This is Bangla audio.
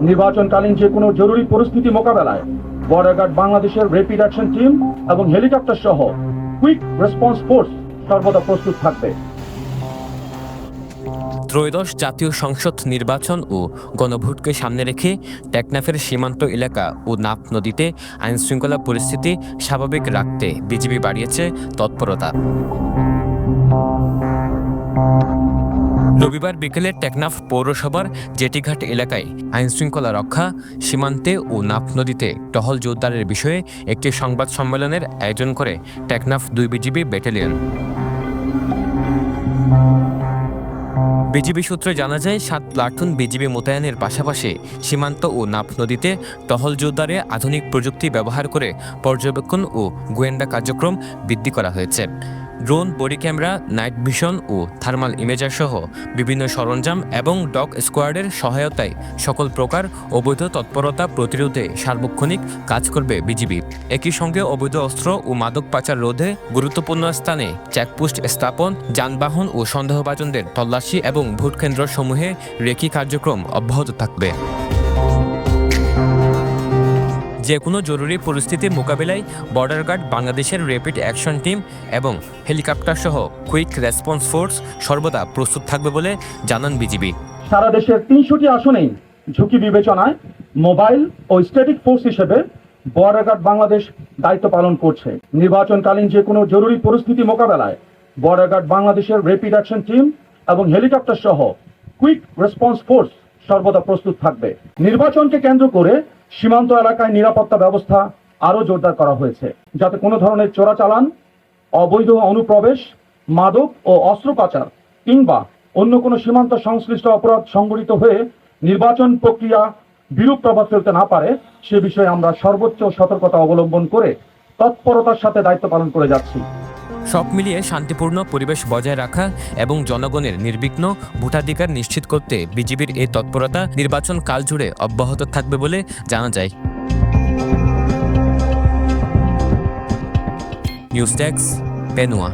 নির্বাচনকালীন যে কোনো জরুরি পরিস্থিতি মোকাবেলায় বর্ডার গার্ড বাংলাদেশের র্যাপিড অ্যাকশন টিম এবং হেলিকপ্টার সহ কুইক রেসপন্স ফোর্স সর্বদা প্রস্তুত থাকবে। ত্রয়োদশ জাতীয় সংসদ নির্বাচন ও গণভোটকে সামনে রেখে টেকনাফের সীমান্ত এলাকা ও নাফ নদীতে আইনশৃঙ্খলা পরিস্থিতি স্বাভাবিক রাখতে বিজিবি বাড়িয়েছে তৎপরতা। রবিবার বিকেলে টেকনাফ পৌরসভার জেটিঘাট এলাকায় আইনশৃঙ্খলা রক্ষা, সীমান্তে ও নাফ নদীতে টহল জোরদারের বিষয়ে একটি সংবাদ সম্মেলনের আয়োজন করে টেকনাফ 2 বিজিবি ব্যাটালিয়ন। বিজিবি সূত্রে জানা যায় 7 প্লাটুন বিজিবি মোতায়েনের পাশাপাশি সীমান্ত ও নাফ নদীতে টহল জোরদারে আধুনিক প্রযুক্তি ব্যবহার করে পর্যবেক্ষণ ও গোয়েন্দা কার্যক্রম বৃদ্ধি করা হয়েছে। Drone, body camera, night vision ও থার্মাল ইমেজার সহ বিভিন্ন সরঞ্জাম এবং ডগ স্কোয়াডের সহায়তায় সকল প্রকার অবৈধ তৎপরতা প্রতিরোধে সার্বক্ষণিক কাজ করবে বিজিবি। একই সঙ্গে অবৈধ অস্ত্র ও মাদক পাচার রোধে গুরুত্বপূর্ণ স্থানে চেকপোস্ট স্থাপন, যানবাহন ও সন্দেহভাজনদের তল্লাশি এবং ভোট কেন্দ্রসমূহে রেকি কার্যক্রম অব্যাহত থাকবে। যে কোনো জরুরি পরিস্থিতি মোকাবিলায় বর্ডার গার্ড বাংলাদেশের র্যাপিড অ্যাকশন টিম এবং হেলিকপ্টার সহ কুইক রেসপন্স ফোর্স সর্বদা প্রস্তুত থাকবে বলে জানান বিজিবি। সারা দেশের 300টি আসনেই ঝুঁকি বিবেচনায় মোবাইল ও স্ট্যাটিক ফোর্স হিসেবে বর্ডার গার্ড বাংলাদেশ দায়িত্ব পালন করছে। নির্বাচনকালীন যে কোনো জরুরি পরিস্থিতি মোকাবেলায় বর্ডার গার্ড বাংলাদেশের র্যাপিড অ্যাকশন টিম এবং হেলিকপ্টার সহ কুইক রেসপন্স ফোর্স সর্বদা প্রস্তুত থাকবে। নির্বাচনকে কেন্দ্র করে সীমান্ত এলাকায় নিরাপত্তা ব্যবস্থা আরও জোরদার করা হয়েছে, যাতে কোনো ধরনের চোরাচালান, অবৈধ অনুপ্রবেশ, মাদক ও অস্ত্র পাচার কিংবা অন্য কোনো সীমান্ত সংশ্লিষ্ট অপরাধ সংঘটিত হয়ে নির্বাচন প্রক্রিয়া বিরূপ প্রভাব ফেলতে না পারে সে বিষয়ে আমরা সর্বোচ্চ সতর্কতা অবলম্বন করে তৎপরতার সাথে দায়িত্ব পালন করে যাচ্ছি। সব মিলিয়ে শান্তিপূর্ণ পরিবেশ বজায় রাখা এবং জনগণের নির্বিঘ্ন ভোটাধিকার নিশ্চিত করতে বিজিবির এই তৎপরতা নির্বাচন কাল জুড়ে অব্যাহত থাকবে বলে জানা যায়। News desk, পেনুয়া।